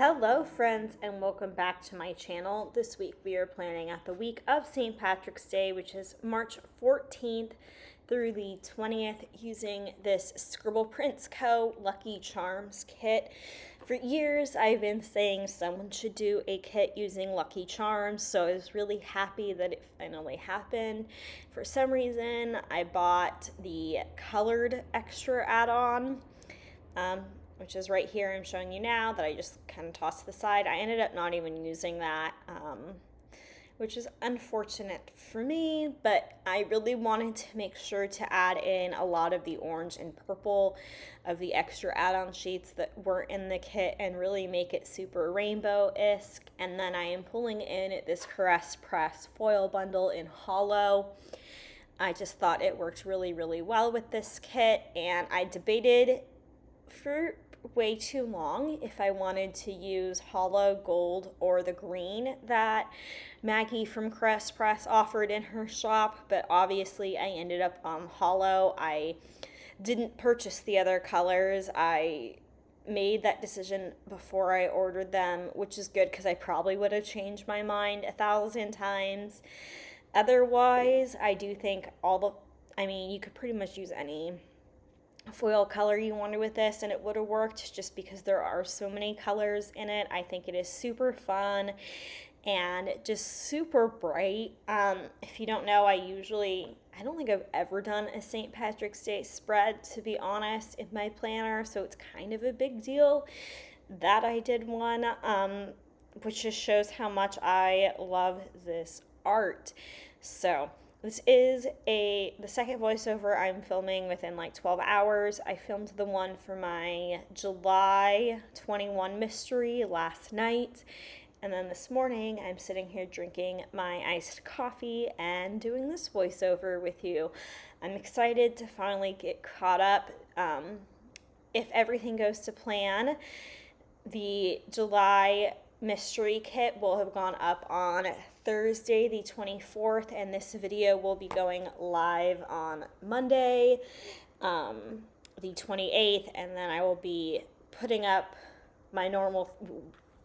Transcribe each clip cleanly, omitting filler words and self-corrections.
Hello friends and welcome back to my channel. This week we are planning out the week of St. Patrick's Day, which is March 14th through the 20th, using this Scribble Prints Co. Lucky Charms kit. For years I've been saying someone should do a kit using Lucky Charms, so I was really happy that it finally happened. For some reason I bought the colored extra add-on, which is right here. I'm showing you now that I just kind of tossed to the side. I ended up not even using that, which is unfortunate for me, but I really wanted to make sure to add in a lot of the orange and purple of the extra add-on sheets that weren't in the kit and really make it super rainbow-esque. And then I am pulling in this Caress Press foil bundle in hollow. I just thought it worked really, really well with this kit, and I debated for way too long if I wanted to use hollow gold or the green that Maggie from Caress Press offered in her shop, but obviously I ended up on hollow. I didn't purchase the other colors. I made that decision before I ordered them, which is good because I probably would have changed my mind 1,000 times. Otherwise, I do think you could pretty much use any foil color you wanted with this and it would have worked, just because there are so many colors in it. I think it is super fun and just super bright. If you don't know, I don't think I've ever done a St. Patrick's Day spread, to be honest, in my planner, so it's kind of a big deal that I did one, which just shows how much I love this art. So this is the second voiceover I'm filming within like 12 hours. I filmed the one for my July 21 mystery last night. And then this morning I'm sitting here drinking my iced coffee and doing this voiceover with you. I'm excited to finally get caught up. If everything goes to plan, the July mystery kit will have gone up on Thursday the 24th, and this video will be going live on Monday the 28th, and then I will be putting up my normal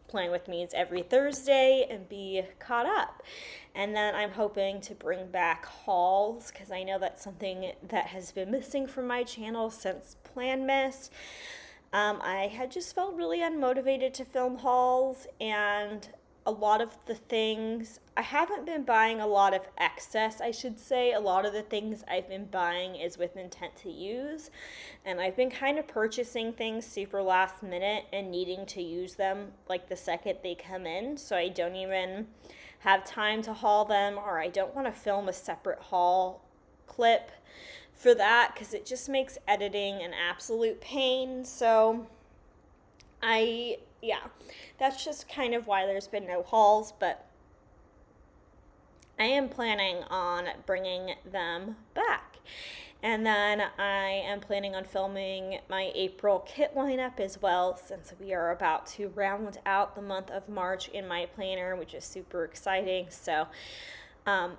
Plan With Me's every Thursday and be caught up. And then I'm hoping to bring back hauls, because I know that's something that has been missing from my channel since Planmas. I had just felt really unmotivated to film hauls, and a lot of the things, I haven't been buying a lot of excess, I should say. A lot of the things I've been buying is with intent to use, and I've been kind of purchasing things super last minute and needing to use them like the second they come in, so I don't even have time to haul them, or I don't want to film a separate haul clip for that because it just makes editing an absolute pain. So that's just kind of why there's been no hauls, but I am planning on bringing them back. And then I am planning on filming my April kit lineup as well, since we are about to round out the month of March in my planner, which is super exciting. So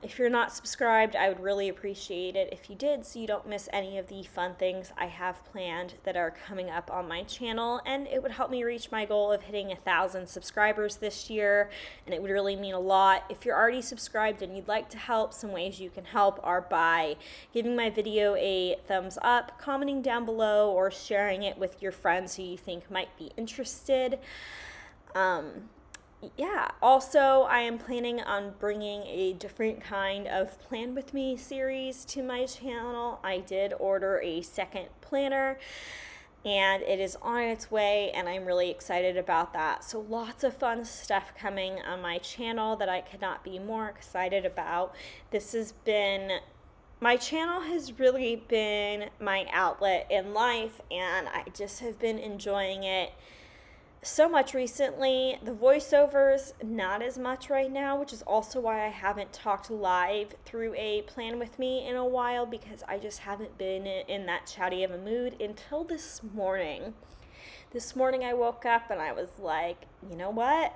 if you're not subscribed, I would really appreciate it if you did, so you don't miss any of the fun things I have planned that are coming up on my channel, and it would help me reach my goal of hitting 1,000 subscribers this year, and it would really mean a lot. If you're already subscribed and you'd like to help, some ways you can help are by giving my video a thumbs up, commenting down below, or sharing it with your friends who you think might be interested. Also, I am planning on bringing a different kind of Plan With Me series to my channel. I did order a second planner, and it is on its way, and I'm really excited about that. So lots of fun stuff coming on my channel that I could not be more excited about. My channel has really been my outlet in life, and I just have been enjoying it so much recently. The voiceovers, not as much right now, which is also why I haven't talked live through a Plan With Me in a while, because I just haven't been in that chatty of a mood until this morning. This morning I woke up and I was like, you know what?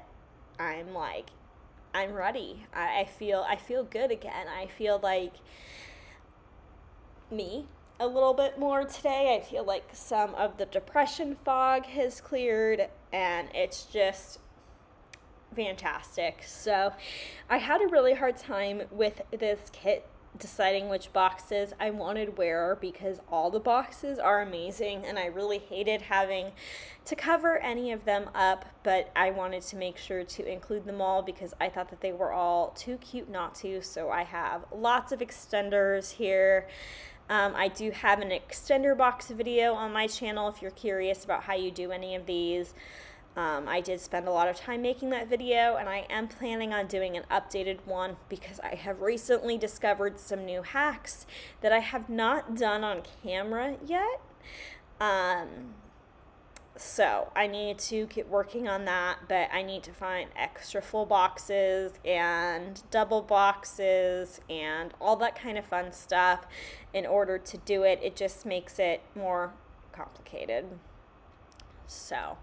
I'm ready. I feel good again. I feel like me a little bit more today. I feel like some of the depression fog has cleared, and it's just fantastic. So I had a really hard time with this kit deciding which boxes I wanted where, because all the boxes are amazing and I really hated having to cover any of them up, but I wanted to make sure to include them all because I thought that they were all too cute not to. So I have lots of extenders here. I do have an extender box video on my channel if you're curious about how you do any of these. I did spend a lot of time making that video, and I am planning on doing an updated one because I have recently discovered some new hacks that I have not done on camera yet. So I need to get working on that, but I need to find extra full boxes and double boxes and all that kind of fun stuff in order to do it. It just makes it more complicated. So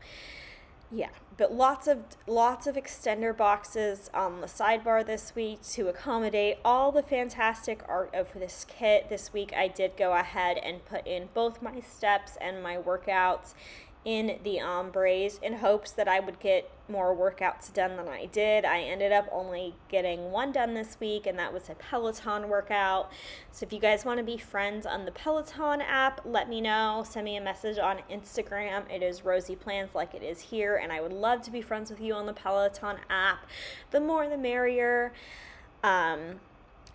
yeah, but lots of extender boxes on the sidebar this week to accommodate all the fantastic art of this kit. This week I did go ahead and put in both my steps and my workouts in the ombres in hopes that I would get more workouts done than I did. I ended up only getting one done this week, and that was a Peloton workout. So if you guys want to be friends on the Peloton app, let me know. Send me a message on Instagram. It is RoseyPlans like it is here, and I would love to be friends with you on the Peloton app. The more the merrier.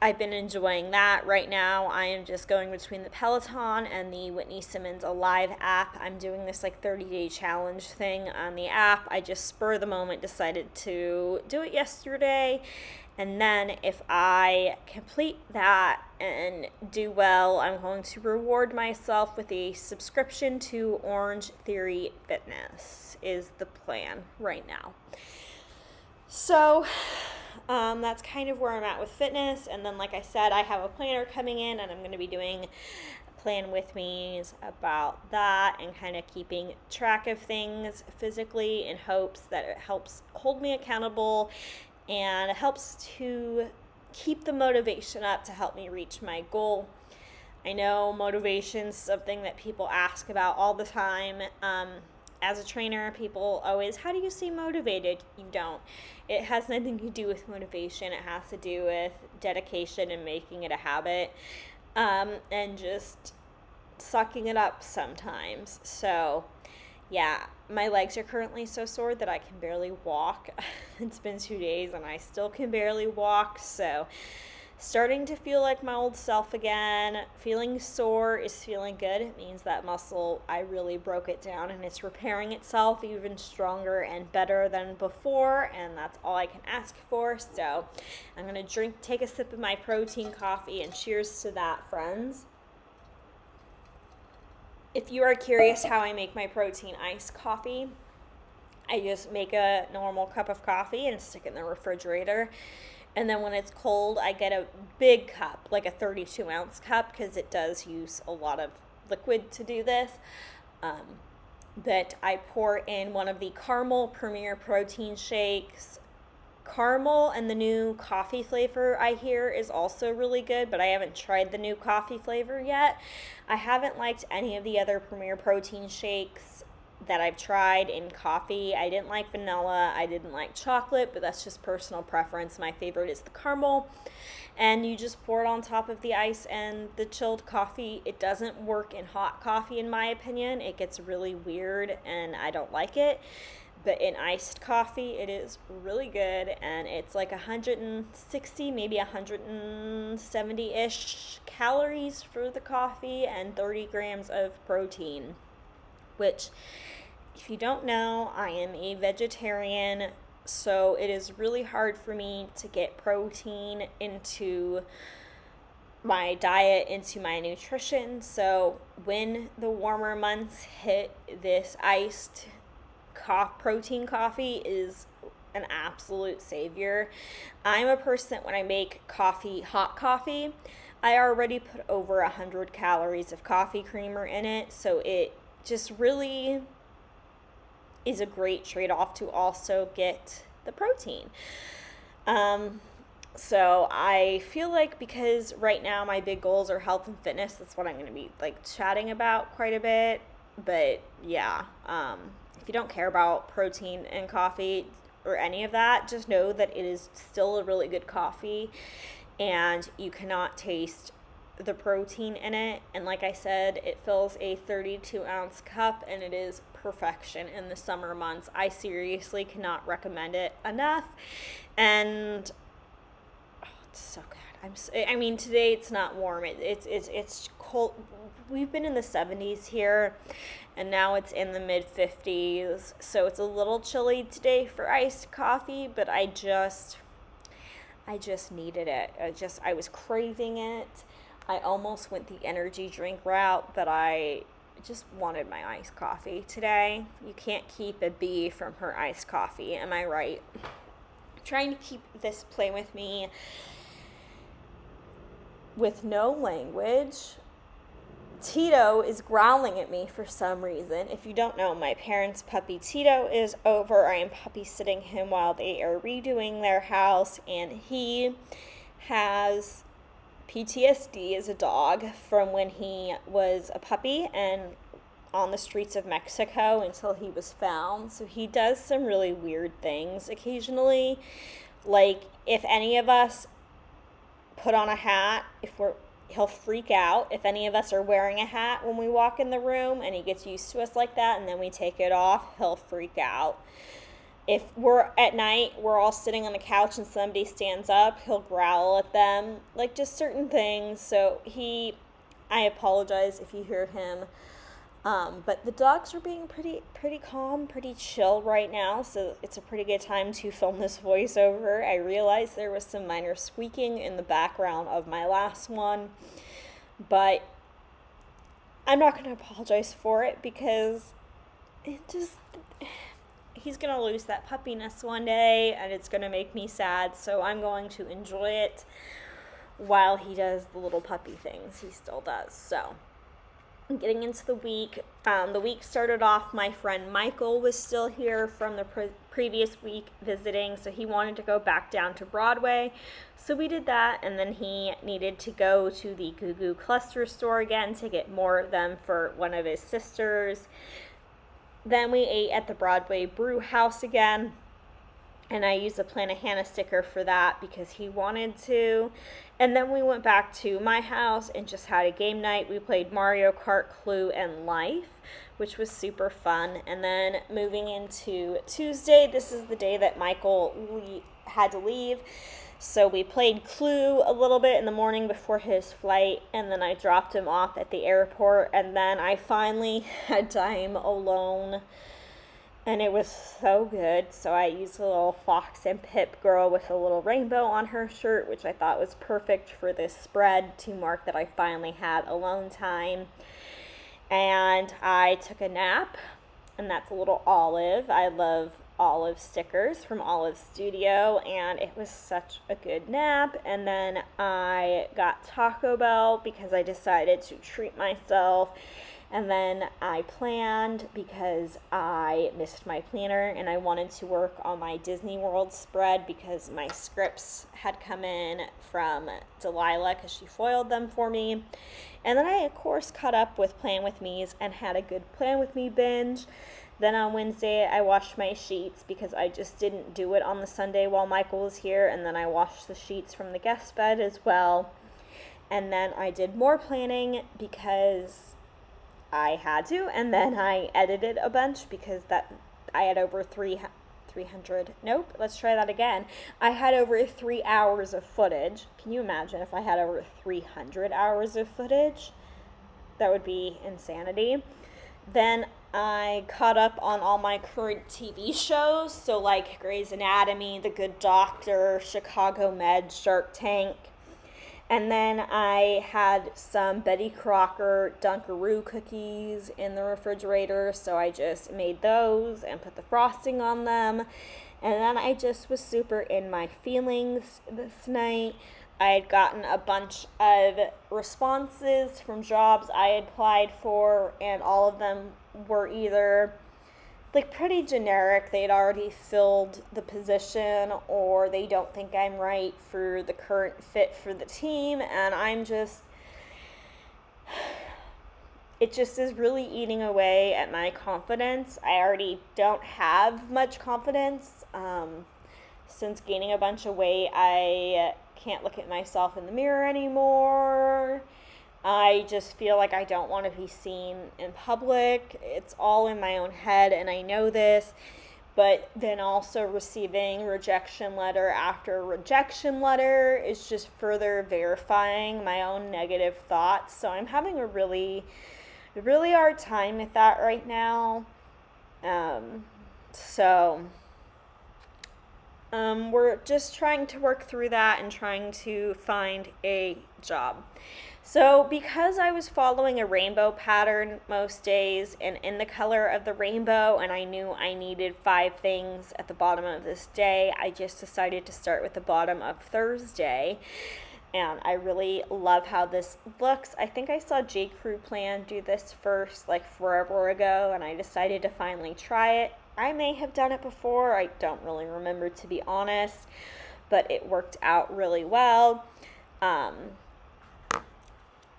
I've been enjoying that. Right now I am just going between the Peloton and the Whitney Simmons Alive app. I'm doing this like 30-day challenge thing on the app. I just spur of the moment decided to do it yesterday, and then if I complete that and do well, I'm going to reward myself with a subscription to Orange Theory Fitness is the plan right now. So that's kind of where I'm at with fitness. And then, like I said, I have a planner coming in, and I'm going to be doing plan with me's about that and kind of keeping track of things physically in hopes that it helps hold me accountable and it helps to keep the motivation up to help me reach my goal. I know motivation's something that people ask about all the time. As a trainer, people always, how do you stay motivated? You don't. It has nothing to do with motivation. It has to do with dedication and making it a habit, and just sucking it up sometimes. So, yeah, my legs are currently so sore that I can barely walk. It's been 2 days and I still can barely walk, so starting to feel like my old self again. Feeling sore is feeling good. It means that muscle, I really broke it down and it's repairing itself even stronger and better than before, and that's all I can ask for. So I'm going to take a sip of my protein coffee, and cheers to that, friends. If you are curious how I make my protein iced coffee, I just make a normal cup of coffee and stick it in the refrigerator. And then when it's cold, I get a big cup, like a 32-ounce cup, because it does use a lot of liquid to do this. That I pour in one of the caramel Premier protein shakes. Caramel and the new coffee flavor I hear is also really good, but I haven't tried the new coffee flavor yet. I haven't liked any of the other Premier protein shakes that I've tried in coffee. I didn't like vanilla, I didn't like chocolate, but that's just personal preference. My favorite is the caramel, and you just pour it on top of the ice and the chilled coffee. It doesn't work in hot coffee in my opinion. It gets really weird and I don't like it, but in iced coffee it is really good, and it's like 160, maybe 170-ish calories for the coffee and 30 grams of protein, which, if you don't know, I am a vegetarian, so it is really hard for me to get protein into my diet, into my nutrition. So when the warmer months hit, this iced protein coffee is an absolute savior. I'm a person, when I make coffee, hot coffee, I already put over 100 calories of coffee creamer in it, so it just really is a great trade-off to also get the protein. So I feel like, because right now my big goals are health and fitness, that's what I'm going to be like chatting about quite a bit. But yeah, if you don't care about protein in coffee or any of that, just know that it is still a really good coffee, and you cannot taste the protein in it. And like I said, it fills a 32-ounce cup, and it is perfection in the summer months. I seriously cannot recommend it enough. And it's so good. I mean, today it's not warm. It's cold. We've been in the 70s here, and now it's in the mid 50s. So it's a little chilly today for iced coffee, but I just needed it. I was craving it. I almost went the energy drink route, but I just wanted my iced coffee today. You can't keep a bee from her iced coffee, am I right? I'm trying to keep this Play With Me with no language. Tito is growling at me for some reason. If you don't know, my parents' puppy Tito is over. I am puppy sitting him while they are redoing their house, and he has PTSD as a dog from when he was a puppy and on the streets of Mexico until he was found. So he does some really weird things occasionally. Like, if any of us put on a hat, he'll freak out. If any of us are wearing a hat when we walk in the room and he gets used to us like that and then we take it off, he'll freak out. If we're at night, we're all sitting on the couch and somebody stands up, he'll growl at them, like just certain things. So I apologize if you hear him. But the dogs are being pretty calm, pretty chill right now, so it's a pretty good time to film this voiceover. I realized there was some minor squeaking in the background of my last one, but I'm not going to apologize for it because he's going to lose that puppiness one day, and it's going to make me sad, so I'm going to enjoy it while he does the little puppy things he still does. So getting into the week. The week started off, my friend Michael was still here from the previous week visiting, so he wanted to go back down to Broadway. So we did that, and then he needed to go to the Goo Goo Cluster store again to get more of them for one of his sisters. Then we ate at the Broadway Brew House again, and I used a Planet Hannah sticker for that because he wanted to. And then we went back to my house and just had a game night. We played Mario Kart, Clue, and Life, which was super fun. And then moving into Tuesday, this is the day that Michael had to leave. So we played Clue a little bit in the morning before his flight, and then I dropped him off at the airport, and then I finally had time alone. And it was so good. So I used a little Fox and Pip girl with a little rainbow on her shirt, which I thought was perfect for this spread to mark that I finally had alone time. And I took a nap, and that's a little Olive. I love Olive stickers from Olive Studio, and it was such a good nap. And then I got Taco Bell because I decided to treat myself. And then I planned because I missed my planner and I wanted to work on my Disney World spread because my scripts had come in from Delilah because she foiled them for me. And then I, of course, caught up with Plan With Me's and had a good Plan With Me binge. Then on Wednesday, I washed my sheets because I just didn't do it on the Sunday while Michael was here. And then I washed the sheets from the guest bed as well. And then I did more planning because I had to, and then I edited a bunch because I had over 300. Nope, let's try that again. I had over 3 hours of footage. Can you imagine if I had over 300 hours of footage? That would be insanity. Then I caught up on all my current TV shows, so like Grey's Anatomy, The Good Doctor, Chicago Med, Shark Tank. And then I had some Betty Crocker Dunkaroo cookies in the refrigerator, so I just made those and put the frosting on them. And then I just was super in my feelings this night. I had gotten a bunch of responses from jobs I had applied for, and all of them were either like pretty generic. They'd already filled the position, or they don't think I'm right for the current fit for the team. And it just is really eating away at my confidence. I already don't have much confidence. Since gaining a bunch of weight, I can't look at myself in the mirror anymore. I just feel like I don't want to be seen in public. It's all in my own head, and I know this. But then also receiving rejection letter after rejection letter is just further verifying my own negative thoughts. So I'm having a really hard time with that right now. We're just trying to work through that and trying to find a job. So because I was following a rainbow pattern most days and in the color of the rainbow, and I knew I needed 5 things at the bottom of this day, I just decided to start with the bottom of Thursday. And I really love how this looks. I think I saw J. Crew Plan do this first, like forever ago, and I decided to finally try it. I may have done it before. I don't really remember, to be honest, but it worked out really well.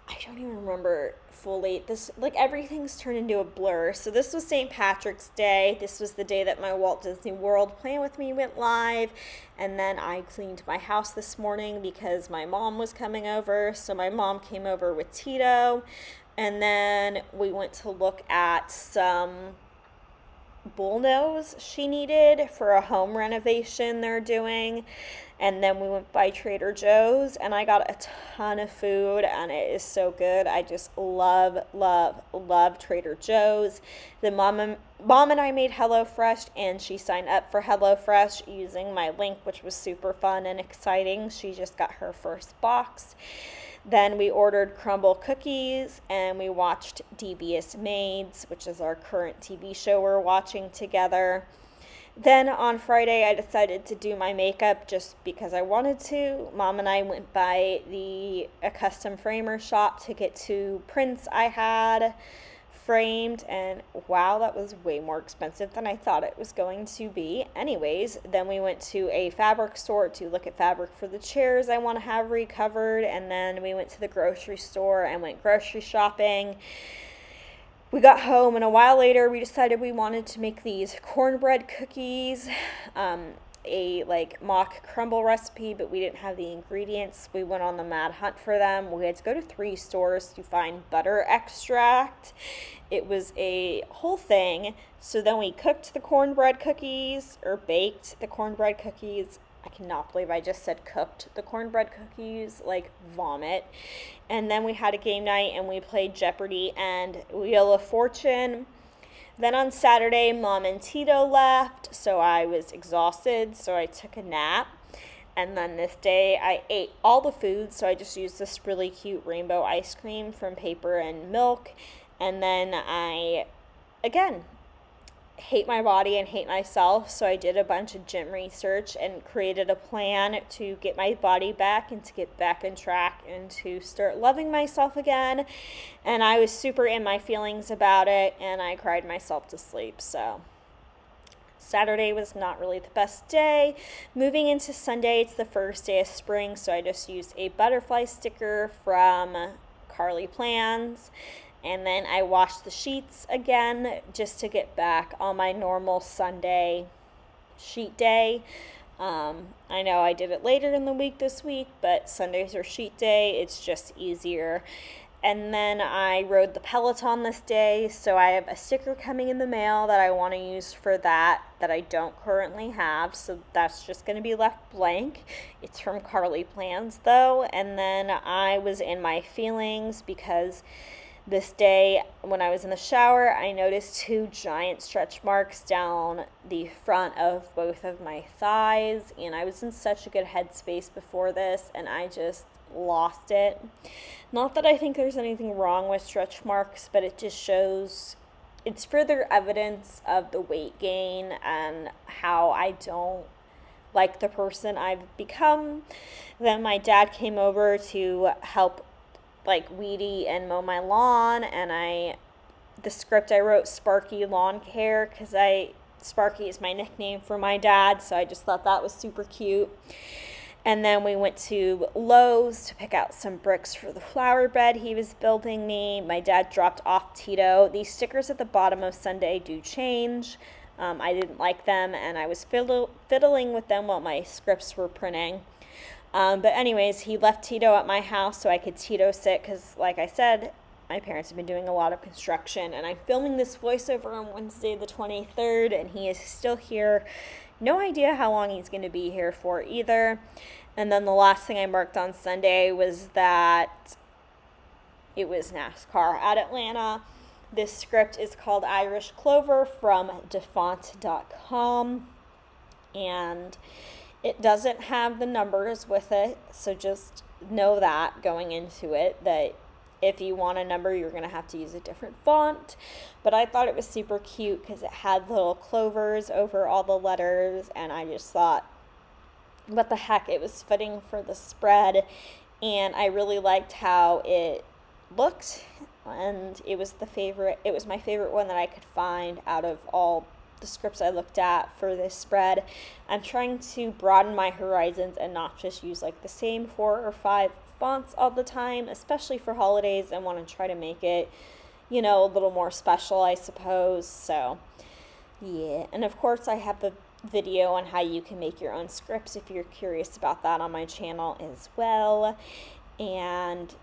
I don't even remember fully. This, like, everything's turned into a blur. So this was St. Patrick's Day. This was the day that my Walt Disney World Plan With Me went live. And then I cleaned my house this morning because my mom was coming over. So my mom came over with Tito. And then we went to look at some bullnose she needed for a home renovation they're doing. And then we went by Trader Joe's, and I got a ton of food, and it is so good. I just love Trader Joe's. Then mom and I made HelloFresh, and she signed up for HelloFresh using my link, which was super fun and exciting. She just got her first box. Then we ordered crumble cookies, and we watched Devious Maids, which is our current TV show we're watching together. Then on Friday, I decided to do my makeup just because I wanted to. Mom and I went by a custom framer shop to get 2 prints I had framed, and wow, that was way more expensive than I thought it was going to be. Anyways, then we went to a fabric store to look at fabric for the chairs I want to have recovered, and then we went to the grocery store and went grocery shopping. We got home, and a while later we decided we wanted to make these cornbread cookies, a mock crumble recipe, but we didn't have the ingredients. We went on the mad hunt for them. We had to go to 3 stores to find butter extract. It was a whole thing. So then we cooked the cornbread cookies, or baked the cornbread cookies. I cannot believe I just said cooked the cornbread cookies, like vomit. And then we had a game night, and we played Jeopardy and Wheel of Fortune. Then on Saturday, Mom and Tito left, so I was exhausted, so I took a nap. And then this day, I ate all the food, so I just used this really cute rainbow ice cream from Paper and Milk. And then I, again, hate my body and hate myself, so I did a bunch of gym research and created a plan to get my body back and to get back on track and to start loving myself again. And I was super in my feelings about it, and I cried myself to sleep. So Saturday was not really the best day. Moving into Sunday, it's the first day of spring, so I just used a butterfly sticker from RoseyPlans. And then I washed the sheets again just to get back on my normal Sunday sheet day. I know I did it later in the week this week, but Sundays are sheet day. It's just easier. And then I rode the Peloton this day, so I have a sticker coming in the mail that I want to use for that I don't currently have, so that's just going to be left blank. It's from RoseyPlans though. And then I was in my feelings because this day, when I was in the shower, I noticed 2 giant stretch marks down the front of both of my thighs, and I was in such a good headspace before this, and I just lost it. Not that I think there's anything wrong with stretch marks, but it just shows, it's further evidence of the weight gain and how I don't like the person I've become. Then my dad came over to help weedy and mow my lawn, and the script I wrote, Sparky Lawn Care, because Sparky is my nickname for my dad, so I just thought that was super cute. And then we went to Lowe's to pick out some bricks for the flower bed he was building me. My dad dropped off Tito. These stickers at the bottom of Sunday do change. I didn't like them, and I was fiddling with them while my scripts were printing. But anyways, he left Tito at my house so I could Tito sit because, like I said, my parents have been doing a lot of construction, and I'm filming this voiceover on Wednesday the 23rd, and he is still here. No idea how long he's going to be here for either. And then the last thing I marked on Sunday was that it was NASCAR at Atlanta. This script is called Irish Clover from defont.com, and it doesn't have the numbers with it, so just know that going into it, that if you want a number, you're going to have to use a different font. But I thought it was super cute because it had little clovers over all the letters, and I just thought, what the heck, it was fitting for the spread, and I really liked how it looked, and it was my favorite one that I could find out of all the scripts I looked at for this spread. I'm trying to broaden my horizons and not just use like the same 4 or 5 fonts all the time, especially for holidays. I want to try to make it, a little more special, I suppose. So yeah, and of course I have the video on how you can make your own scripts if you're curious about that on my channel as well. And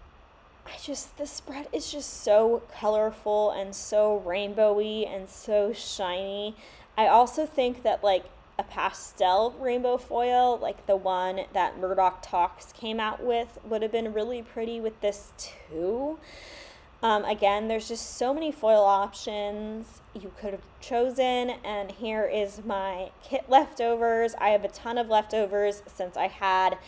the spread is just so colorful and so rainbowy and so shiny. I also think that like a pastel rainbow foil, like the one that Murdoch Talks came out with, would have been really pretty with this too. Again, there's just so many foil options you could have chosen, and here is my kit leftovers. I have a ton of leftovers since I had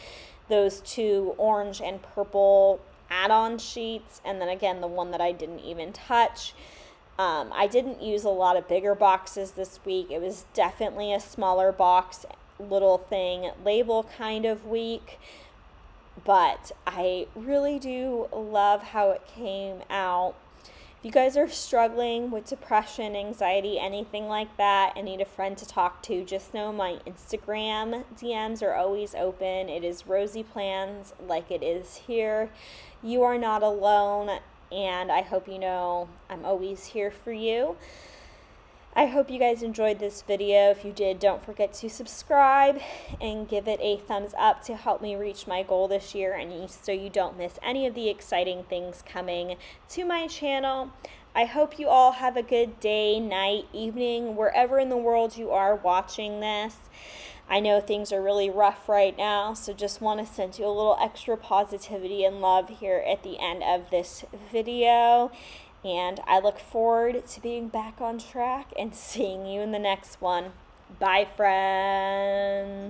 those 2 orange and purple add-on sheets, and then again the one that I didn't even touch. I didn't use a lot of bigger boxes this week. It was definitely a smaller box, little thing, label kind of week, but I really do love how it came out. If you guys are struggling with depression, anxiety, anything like that, and need a friend to talk to, just know my Instagram DMs are always open. It is RoseyPlans, like it is here. You are not alone, and I hope you know I'm always here for you. I hope you guys enjoyed this video. If you did, don't forget to subscribe and give it a thumbs up to help me reach my goal this year, and so you don't miss any of the exciting things coming to my channel. I hope you all have a good day, night, evening, wherever in the world you are watching this. I know things are really rough right now, so just want to send you a little extra positivity and love here at the end of this video. And I look forward to being back on track and seeing you in the next one. Bye, friends.